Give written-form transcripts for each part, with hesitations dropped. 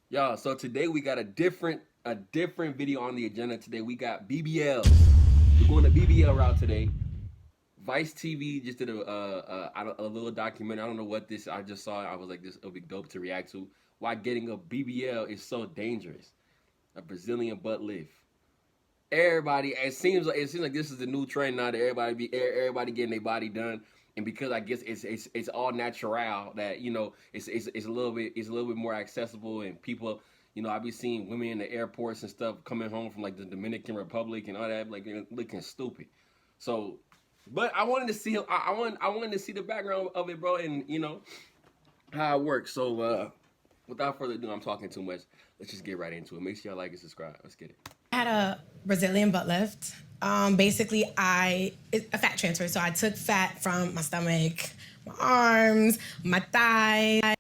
Y'all, so today we got a different video on the agenda. Today we got BBL. We're going the BBL route today. Vice TV just did a little documentary. I don't know what this. I just saw it. I was like, this it'll be dope to react to. Why getting a BBL is so dangerous. A Brazilian butt lift. Everybody, it seems like this is the new trend now that everybody getting their body done. And because I guess it's all natural, that it's a little bit more accessible, and people, I be seeing women in the airports and stuff coming home from like the Dominican Republic and all that, like looking stupid. So, but I wanted to see I wanted to see the background of it, bro, and how it works. So without further ado, I'm talking too much. Let's just get right into it. Make sure y'all like and subscribe. Let's get it. I had a Brazilian butt lift. Basically, it's a fat transfer. So I took fat from my stomach, my arms, my thighs.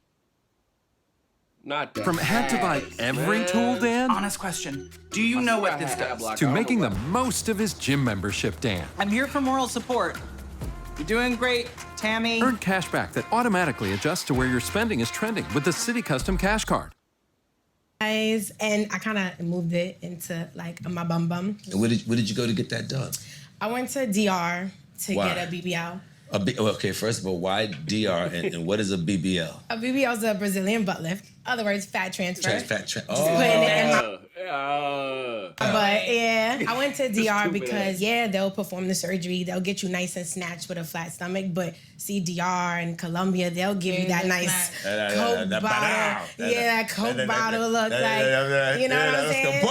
Not that From had to buy every tool, Dan, Honest question. Do you know what this does? to making the most of his gym membership, Dan. I'm here for moral support. You're doing great, Tammy. Earn cash back that automatically adjusts to where your spending is trending with the City Custom Cash Card. And I kind of moved it into like my bum bum. And where did you go to get that done? I went to DR to Why? get a BBL. Okay, first of all, why DR and what is a BBL? A BBL is a Brazilian butt lift. Other words, fat transfer. Oh. Putting it in my... But yeah, I went to DR because they'll perform the surgery. They'll get you nice and snatched with a flat stomach. But see, DR and Colombia, they'll give you that nice Coke bottle. Yeah, that Coke bottle look like, you know what I'm saying?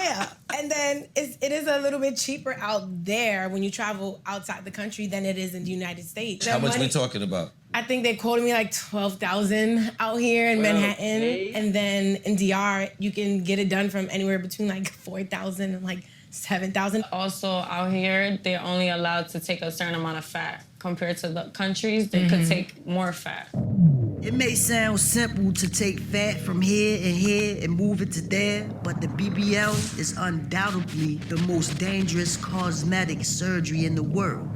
Yeah. And then it is a little bit cheaper out there when you travel outside the country than it is in the United States. How much we talking about? I think they quoted me like $12,000 out here in Manhattan. Okay. And then in DR, you can get it done from anywhere between like $4,000 and like $7,000. Also out here, they're only allowed to take a certain amount of fat. Compared to the countries, they could take more fat. It may sound simple to take fat from here and move it to there, but the BBL is undoubtedly the most dangerous cosmetic surgery in the world.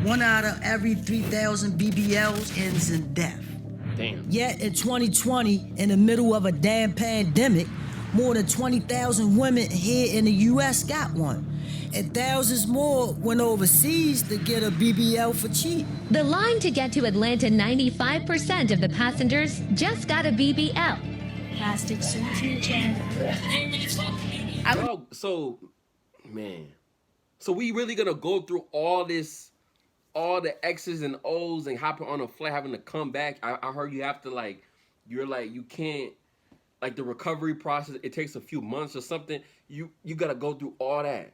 1 out of every 3,000 BBLs ends in death. Damn. Yet in 2020, in the middle of a damn pandemic, more than 20,000 women here in the US got one. And thousands more went overseas to get a BBL for cheap. The line to get to Atlanta, 95% of the passengers just got a BBL. Plastic surgery, Jen. So we really gonna go through all this, all the X's and O's and hopping on a flight, having to come back? I heard you have to you can't, like the recovery process, it takes a few months or something. You gotta go through all that.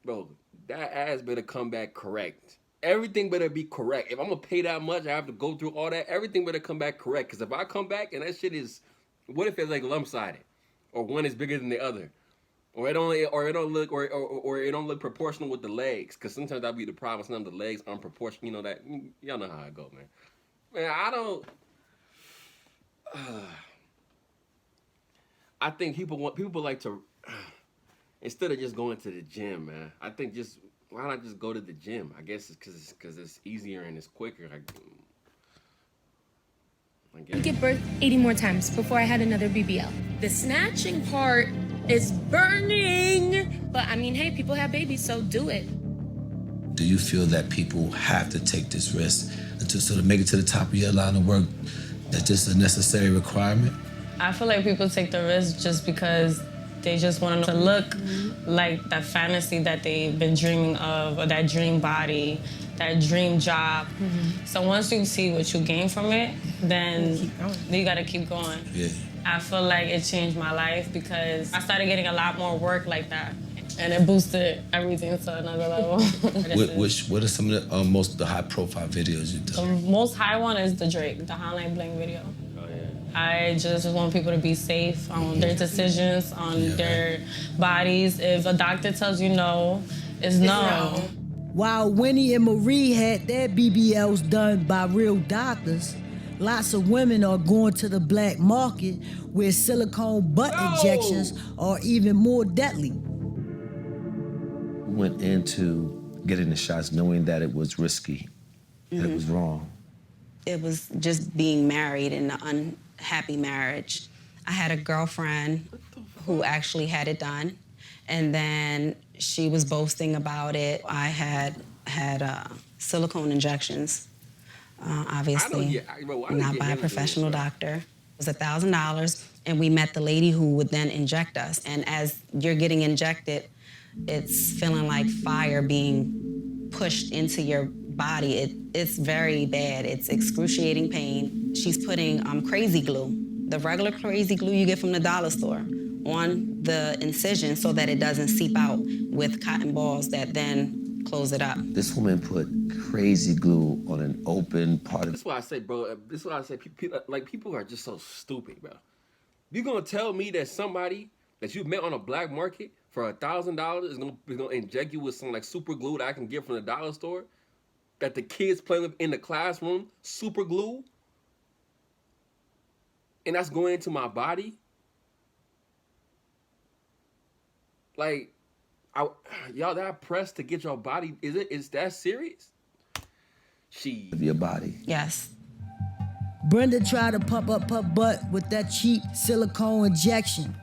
Bro, that ass better come back correct. Everything better be correct. If I'm gonna pay that much, I have to go through all that. Everything better come back correct. Because if I come back and that shit is, what if it's like lump-sided, or one is bigger than the other, or it don't look proportional with the legs? Because sometimes that'll be the problem. Sometimes the legs aren't proportional. Y'all know how it go, man. Man, I think people like to. Instead of just going to the gym, man, I think why not just go to the gym? I guess it's because it's easier and it's quicker. I guess. I gave birth 80 more times before I had another BBL. The snatching part is burning. But I mean, hey, people have babies, so do it. Do you feel that people have to take this risk to sort of make it to the top of your line of work? That's just a necessary requirement? I feel like people take the risk just because they just want to look like that fantasy that they've been dreaming of, or that dream body, that dream job. So once you see what you gain from it, then you gotta keep going. Yeah. I feel like it changed my life because I started getting a lot more work like that, and it boosted everything to another level. What are some of the high-profile videos you've done? The most high one is the Drake, the Highlight Bling video. I just want people to be safe on their decisions, on their bodies. If a doctor tells you no, it's no. While Winnie and Marie had their BBLs done by real doctors, lots of women are going to the black market where silicone butt injections are even more deadly. Went into getting the shots knowing that it was risky, that it was wrong. It was just being married in the happy marriage. I had a girlfriend who actually had it done, and then she was boasting about it. I had silicone injections, obviously not by a professional doctor. It was $1,000, and we met the lady who would then inject us. And as you're getting injected, it's feeling like fire being pushed into your body. It's very bad. It's excruciating pain. She's putting crazy glue, the regular crazy glue you get from the dollar store, on the incision so that it doesn't seep out with cotton balls that then close it up. This woman put crazy glue on an open part of... That's why I say, bro, this is why I say people are just so stupid, bro. You gonna tell me that somebody that you met on a black market for $1,000 is gonna inject you with some like super glue that I can get from the dollar store, that the kids play with in the classroom, super glue, and that's going into my body? Like, y'all that pressed to get your body, is that serious? She of your body. Yes. Brenda tried to pump up her butt with that cheap silicone injection.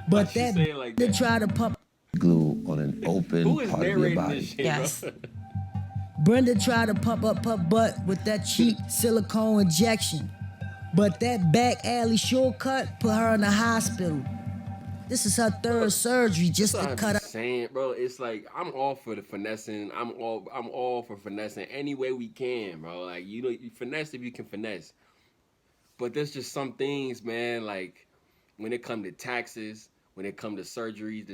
But that like they tried to pump glue on an open part of your body. Shit, yes. Brenda tried to pump up her butt with that cheap silicone injection. But that back alley shortcut put her in the hospital. This is her third surgery just to cut up. Saying, bro, it's like I'm all for the finessing. I'm all for finessing any way we can, bro. Like, you know, you finesse if you can finesse. But there's just some things, man, like when it comes to taxes, when it comes to surgeries,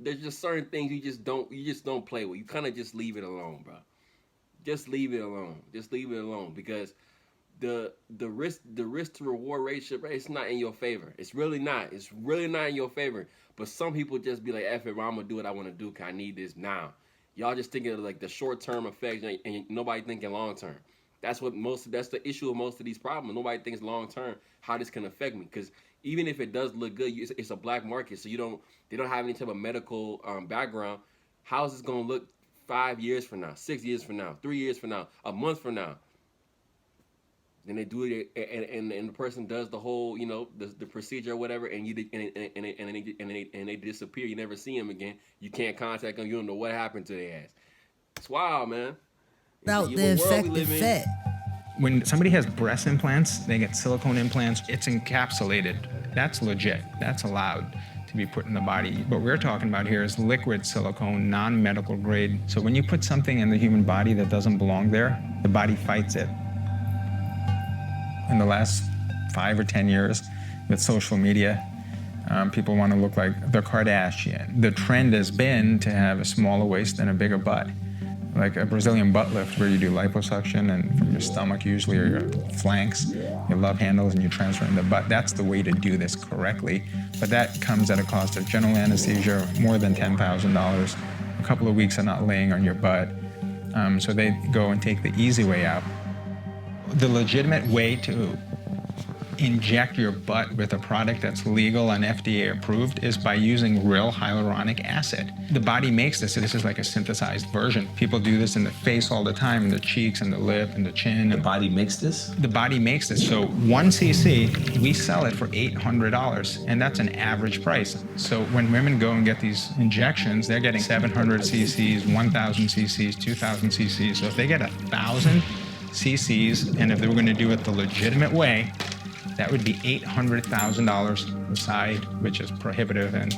there's just certain things you just don't play with. You kind of just leave it alone, bro. Just leave it alone. Just leave it alone, because the risk to reward ratio, bro, it's not in your favor. It's really not. It's really not in your favor. But some people just be like, F it, bro, I'm gonna do what I want to do because I need this now. Y'all just thinking of like the short term effects, and nobody thinking long term. That's the issue of most of these problems. Nobody thinks long term how this can affect me, because even if it does look good, it's a black market, so they don't have any type of medical background. How is this gonna look 5 years from now, 6 years from now, 3 years from now, a month from now? Then they do it, and the person does the whole, you know, the procedure or whatever, and they disappear. You never see them again. You can't contact them. You don't know what happened to their ass. It's wild, man. Out the infected fat. When somebody has breast implants, they get silicone implants. It's encapsulated. That's legit. That's allowed to be put in the body. What we're talking about here is liquid silicone, non-medical grade. So when you put something in the human body that doesn't belong there, the body fights it. In the last 5 or 10 years with social media, people want to look like the Kardashian. The trend has been to have a smaller waist and a bigger butt. Like a Brazilian butt lift where you do liposuction and from your stomach usually, or your flanks, your love handles, and you transfer in the butt. That's the way to do this correctly. But that comes at a cost of general anesthesia, more than $10,000, a couple of weeks of not laying on your butt. So they go and take the easy way out. The legitimate way to inject your butt with a product that's legal and FDA approved is by using real hyaluronic acid. The body makes this. This is like a synthesized version. People do this in the face all the time, in the cheeks and the lip and the chin. The body makes this? The body makes this. So 1 cc, we sell it for $800, and that's an average price. So when women go and get these injections, they're getting 700 cc's, 1,000 cc's, 2,000 cc's. So if they get 1,000 cc's, and if they were going to do it the legitimate way, that would be $800,000 a side, which is prohibitive and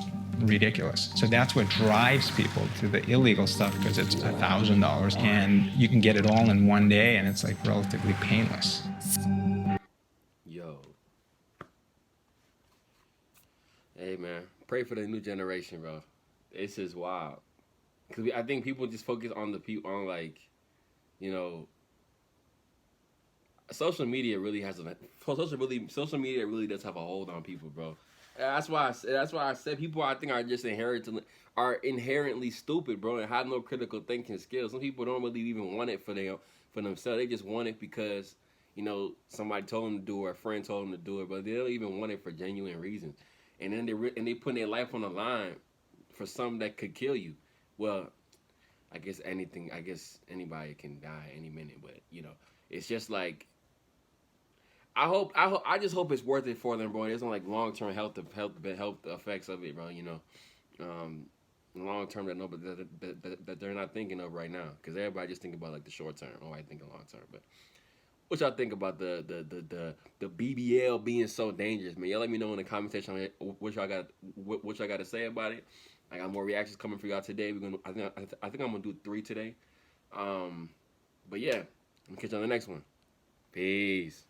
ridiculous. So that's what drives people to the illegal stuff, because it's $1,000 and you can get it all in one day, and it's like relatively painless. Yo. Hey man, pray for the new generation, bro. This is wild. Because I think people just focus on the people, on like, you know, social media really does have a hold on people, bro. That's why I said people I think are inherently stupid, bro, and have no critical thinking skills. Some people don't really even want it for themselves. They just want it because, you know, somebody told them to do it, or a friend told them to do it, but they don't even want it for genuine reasons. And then they put their life on the line for something that could kill you. Well, I guess anybody can die any minute, but you know, it's just like, I just hope it's worth it for them, bro. There's no like long term health effects of it, bro. You know, long term that they're not thinking of right now, because everybody just think about like the short term. Oh, I think long term, but what y'all think about the BBL being so dangerous, man? Y'all let me know in the comment section what y'all got to say about it. I got more reactions coming for y'all today. I think I'm gonna do 3 today. But yeah, I'm gonna catch you on the next one. Peace.